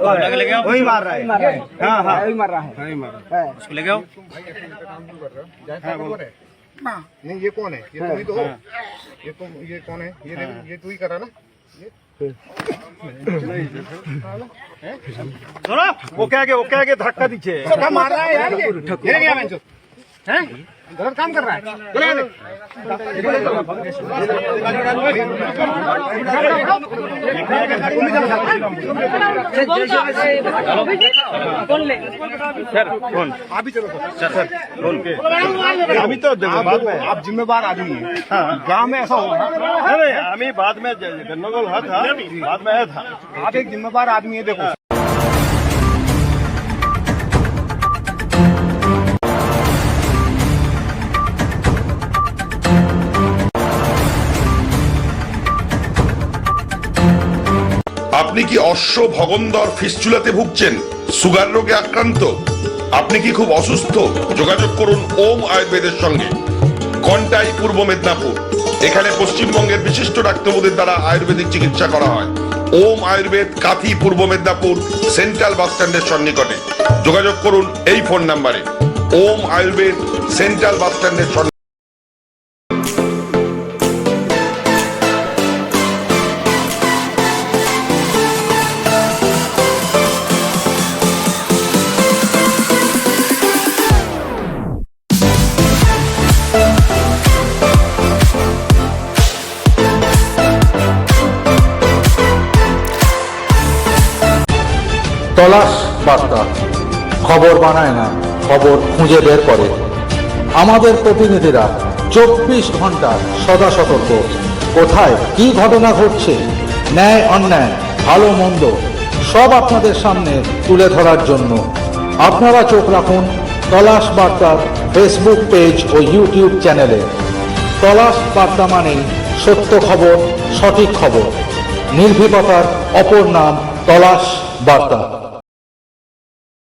वही मार रहा है। हाँ हाँ वही मार रहा है। उसको ले गया नहीं ये कौन है? ये तू ही तो हो। ये कौन है? ये तू ही करा ना? सुनो वो क्या के धक्का दीजिए मार रहा है यार ये क्या हैं? गलत काम कर रहा है। अभी चलो सर अभी तो आप जिम्मेवार आदमी हैं। गांव में ऐसा होगा नहीं हमें बाद में गंदरगोल था बाद में आया था। आप एक जिम्मेवार आदमी है। देखो আপনি কি অশ্ব ভগন্দর ফিস্চুলাতে ভুগছেন? সুগার রোগে আক্রান্ত? আপনি কি খুব অসুস্থ? যোগাযোগ করুন ওম আয়ুর্বেদের সঙ্গে। ঘন্টাই পূর্ব মেদিনীপুর। এখানে পশ্চিমবঙ্গের বিশিষ্ট ডাক্তারদের দ্বারা আয়ুর্বেদিক চিকিৎসা করা হয়। ওম আয়ুর্বেদ, কাথি, পূর্ব মেদিনীপুর সেন্ট্রাল বাস স্ট্যান্ডের সন্নিকটে। যোগাযোগ করুন এই ফোন নাম্বারে। ওম আয়ুর্বেদ, সেন্ট্রাল বাস স্ট্যান্ডের সন্নিকটে। তলাশ বার্তা খবর বানায় না, খবর খুঁজে বের করে। আমাদের প্রতিনিধিরা 24 ঘন্টা সদা সতর্ক। কোথায় কি ঘটনা ঘটছে, ন্যায় অন্যায়, ভালো মন্দ সব আপনাদের সামনে তুলে ধরার জন্য আপনারা চোখ রাখুন তলাশ বার্তার ফেসবুক পেজ ও ইউটিউব চ্যানেলে। তলাশ বার্তা মানেই সত্য খবর, সঠিক খবর। নির্ভীকতার অপর নাম তলাশ বার্তা।